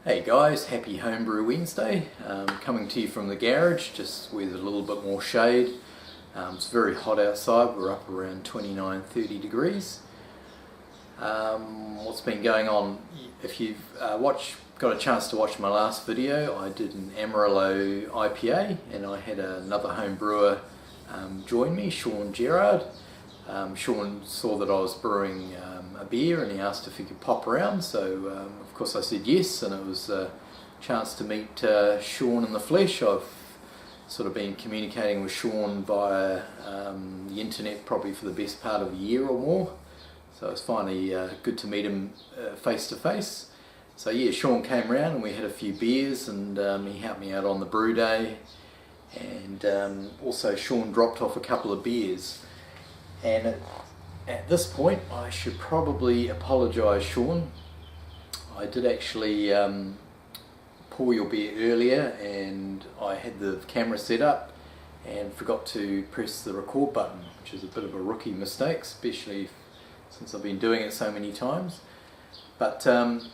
Hey guys, happy Homebrew Wednesday. Coming to you from the garage, just with a little bit more shade. It's very hot outside, we're up around 29-30 degrees. What's been going on? If you've got a chance to watch my last video, I did an Amarillo IPA and I had another home brewer join me, Shaun Gerrard. Shaun saw that I was brewing a beer and he asked if he could pop around, so of course I said yes, and it was a chance to meet Shaun in the flesh. I've sort of been communicating with Shaun via the internet probably for the best part of a year or more, so it's finally good to meet him face to face. So yeah, Shaun came around and we had a few beers, and he helped me out on the brew day, and also Shaun dropped off a couple of beers. And at this point I should probably apologise, Shaun. I did actually pour your beer earlier and I had the camera set up and forgot to press the record button, which is a bit of a rookie mistake, especially since I've been doing it so many times. But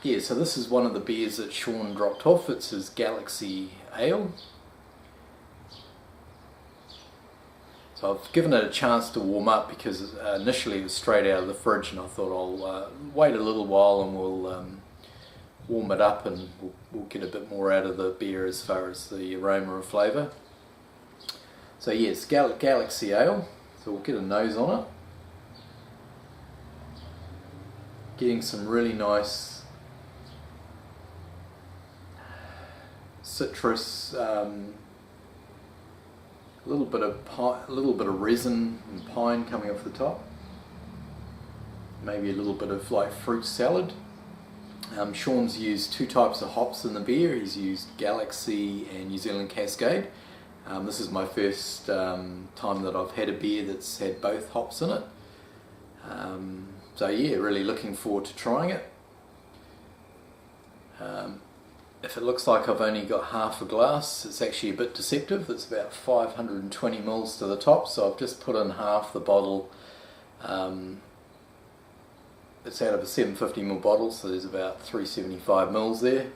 yeah, so this is one of the beers that Shaun dropped off. It's his Galaxy Ale. So I've given it a chance to warm up because initially it was straight out of the fridge, and I thought I'll wait a little while and we'll warm it up and we'll get a bit more out of the beer as far as the aroma and flavour. So yes, Galaxy Ale, so we'll get a nose on it. Getting some really nice citrus, a little bit of resin and pine coming off the top. Maybe a little bit of like fruit salad. Shaun's used two types of hops in the beer. He's used Galaxy and New Zealand Cascade. This is my first time that I've had a beer that's had both hops in it. So yeah, really looking forward to trying it. If it looks like I've only got half a glass, it's actually a bit deceptive. It's about 520 mils to the top, so I've just put in half the bottle. It's out of a 750 ml bottle, so there's about 375 mils there.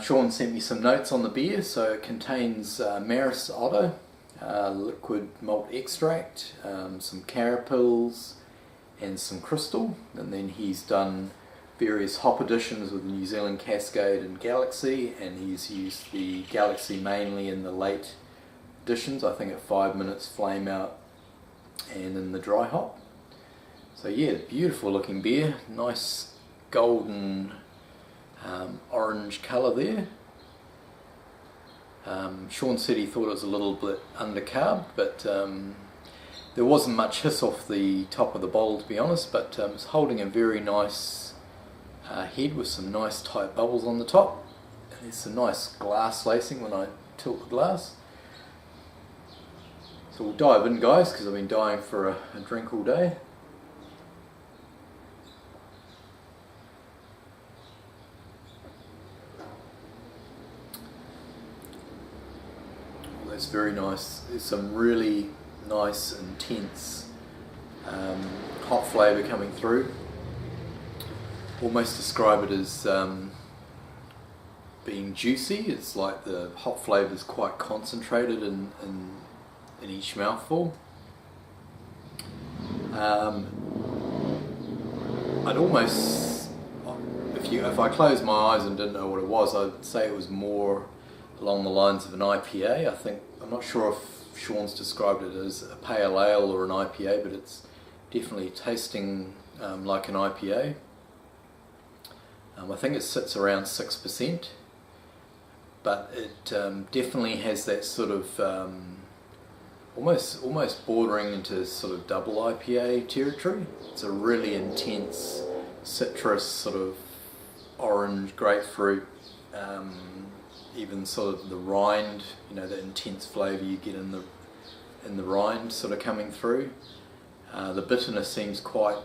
Shaun sent me some notes on the beer. So it contains Maris Otter, liquid malt extract, some carapils and some crystal, and then he's done various hop additions with the New Zealand Cascade and Galaxy, and he's used the Galaxy mainly in the late additions, I think at 5 minutes flame out and in the dry hop. So yeah, beautiful looking beer, nice golden orange colour there. Shaun said he thought it was a little bit undercarb, but there wasn't much hiss off the top of the bottle, to be honest, but it's holding a very nice head with some nice tight bubbles on the top. And there's some nice glass lacing when I tilt the glass. So we'll dive in, guys, because I've been dying for a drink all day. Oh, that's very nice. There's some really nice, intense hot flavour coming through. Almost describe it as being juicy. It's like the hop flavour is quite concentrated in each mouthful. I'd almost, if I closed my eyes and didn't know what it was, I'd say it was more along the lines of an IPA. I'm not sure if Shaun's described it as a pale ale or an IPA, but it's definitely tasting like an IPA. I think it sits around 6%, but it definitely has that sort of almost bordering into sort of double IPA territory. It's a really intense citrus, sort of orange, grapefruit, even sort of the rind, you know, the intense flavour you get in the rind sort of coming through. The bitterness seems quite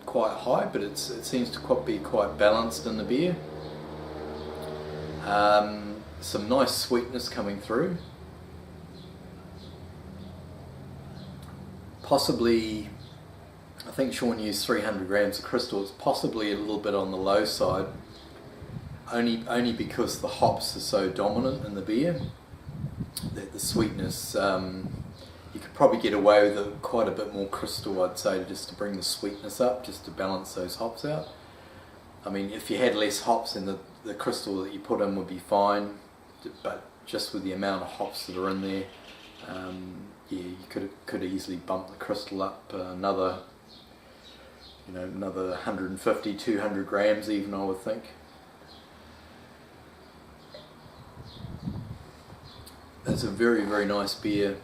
high, but it seems to be quite balanced in the beer. Some nice sweetness coming through. Possibly, I think Shaun used 300 grams of crystal. It's possibly a little bit on the low side. only because the hops are so dominant in the beer that the sweetness, you could probably get away with quite a bit more crystal, I'd say, just to bring the sweetness up, just to balance those hops out. I mean, if you had less hops, then the crystal that you put in would be fine, but just with the amount of hops that are in there, yeah, you could easily bump the crystal up another 150, 200 grams even, I would think. That's a very, very nice beer.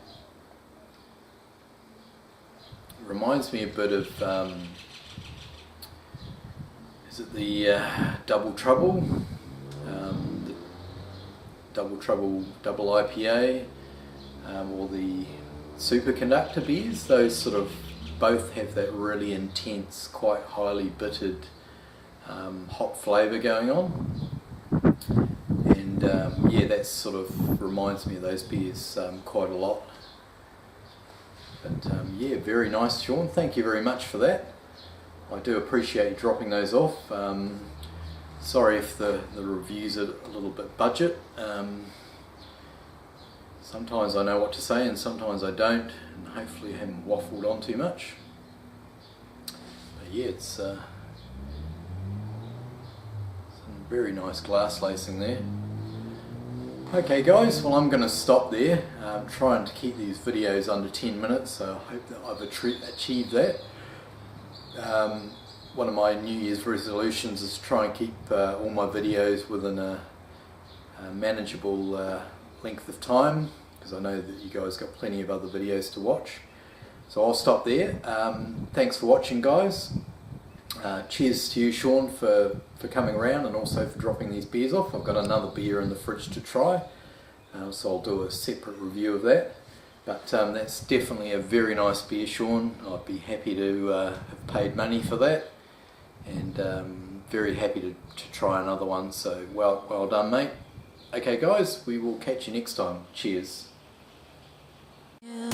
Reminds me a bit of, is it the Double Trouble? The Double Trouble Double IPA, or the Superconductor beers. Those sort of both have that really intense, quite highly bittered hop flavour going on. And yeah, that sort of reminds me of those beers quite a lot. But yeah, very nice, Shaun. Thank you very much for that. I do appreciate you dropping those off. Sorry if the reviews are a little bit budget. Sometimes I know what to say and sometimes I don't, and hopefully I haven't waffled on too much. But yeah, it's some very nice glass lacing there. Okay guys, well I'm going to stop there. I'm trying to keep these videos under 10 minutes, so I hope that I've achieved that. One of my New Year's resolutions is to try and keep all my videos within a manageable length of time, because I know that you guys got plenty of other videos to watch. So I'll stop there. Thanks for watching, guys. Cheers to you, Shaun, for coming around and also for dropping these beers off. I've got another beer in the fridge to try, so I'll do a separate review of that. But that's definitely a very nice beer, Shaun. I'd be happy to have paid money for that, and very happy to try another one. So well done, mate. Okay guys, we will catch you next time. Cheers. Yeah.